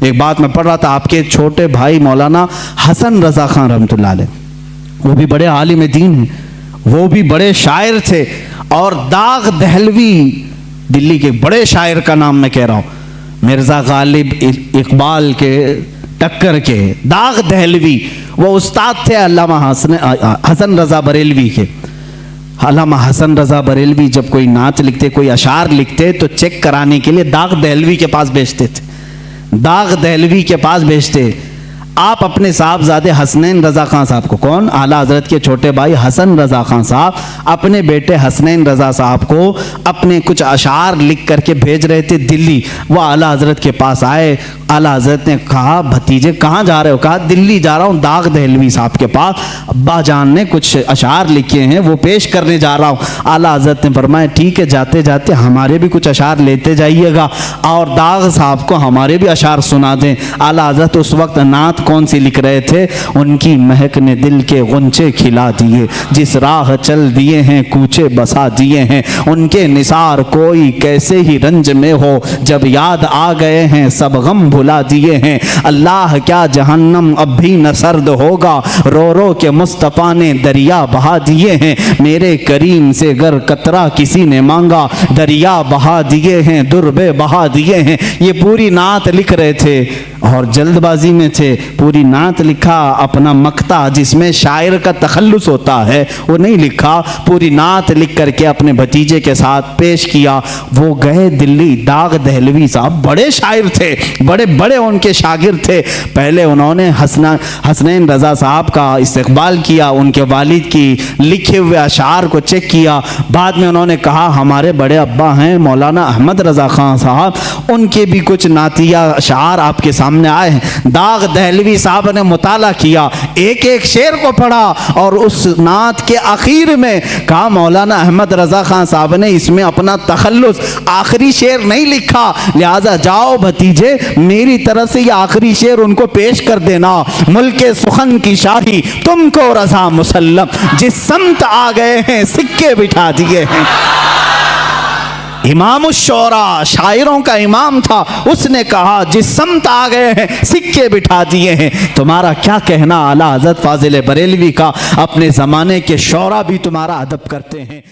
एक बात मैं पढ़ रहा था, आपके छोटे भाई मौलाना हसन रजा खान रहमतुल्लाह अलैह, वो भी बड़े आलिम दीन हैं, वो भी बड़े शायर थे। और दाग दहलवी, दिल्ली के बड़े शायर का नाम मैं कह रहा हूँ, मिर्ज़ा गालिब इकबाल के टक्कर के दाग दहलवी, वो उस्ताद थे अल्लामा हसन रजा बरेलवी के। अल्लामा हसन रजा बरेलवी जब कोई नाच लिखते, कोई अशार लिखते, तो चेक कराने के लिए दाग दहलवी के पास भेजते थे, दाग दहलवी के पास भेजते। आप अपने साहबजादे हसनैन रजा खान साहब को, कौन, आला हजरत के छोटे भाई हसन रजा खान साहब, अपने बेटे हसनैन रजा साहब को अपने कुछ अशार लिख करके भेज रहे थे दिल्ली। वो आला हजरत के पास आए, आला हजरत ने कहा, भतीजे कहाँ जा रहे हो? कहा दिल्ली जा रहा हूँ दाग दहलवी साहब के पास, अब्बा जान ने कुछ अशार लिखे हैं वो पेश करने जा रहा हूँ। आला हजरत ने फरमाया ठीक है, जाते जाते हमारे भी कुछ अशार लेते जाइएगा और दाग साहब को हमारे भी अशार सुना दें। आला हजरत उस वक्त नात कौन सी लिख रहे थे? उनकी महक ने दिल के गुंचे खिला दिए, जिस राह चल दिए हैं कूचे बसा दिए हैं, उनके निसार कोई कैसे ही रंज में हो, जब याद आ गए हैं सब गम भुला दिए हैं। अल्लाह क्या जहन्नम अब भी न सर्द होगा, रो रो के मुस्तफ़ा ने दरिया बहा दिए हैं, मेरे करीम से गर कतरा किसी ने मांगा, दरिया बहा दिए हैं दुर्बे बहा दिए हैं। ये पूरी नात लिख रहे थे और जल्दबाजी में थे, पूरी नात लिखा, अपना मक्ता जिसमें शायर का तखल्लुस होता है वो नहीं लिखा, पूरी नात लिख करके अपने भतीजे के साथ पेश किया। वो गए दिल्ली, दाग दहलवी साहब बड़े शायर थे, बड़े बड़े उनके शागिर्द थे। पहले उन्होंने हसनैन रजा साहब का इस्तकबाल किया, उनके वालिद की लिखे हुए अशार को चेक किया। बाद में उन्होंने कहा हमारे बड़े अब्बा हैं मौलाना अहमद रजा खान साहब, उनके भी कुछ नातिया अशार आपके सामने आए हैं। दाग दहलवी साहब ने मुताला किया, एक एक शेर को पढ़ा और उस नात के आखिर में कहा मौलाना अहमद रजा खान साहब ने इसमें अपना तखल्लुस, आखिरी शेर नहीं लिखा, लिहाजा जाओ भतीजे मेरी तरफ से ये आखिरी शेर उनको पेश कर देना। मुल्के सुखन की शाही तुमको रजा मुसल्लम, जिस समत आ गए हैं सिक्के बिठा दिए हैं। इमाम शोरा, शायरों का इमाम था, उसने कहा जिस समत आ गए हैं सिक्के बिठा दिए हैं। तुम्हारा क्या कहना आला हज़रत फाजिल बरेलवी का, अपने ज़माने के शोरा भी तुम्हारा अदब करते हैं।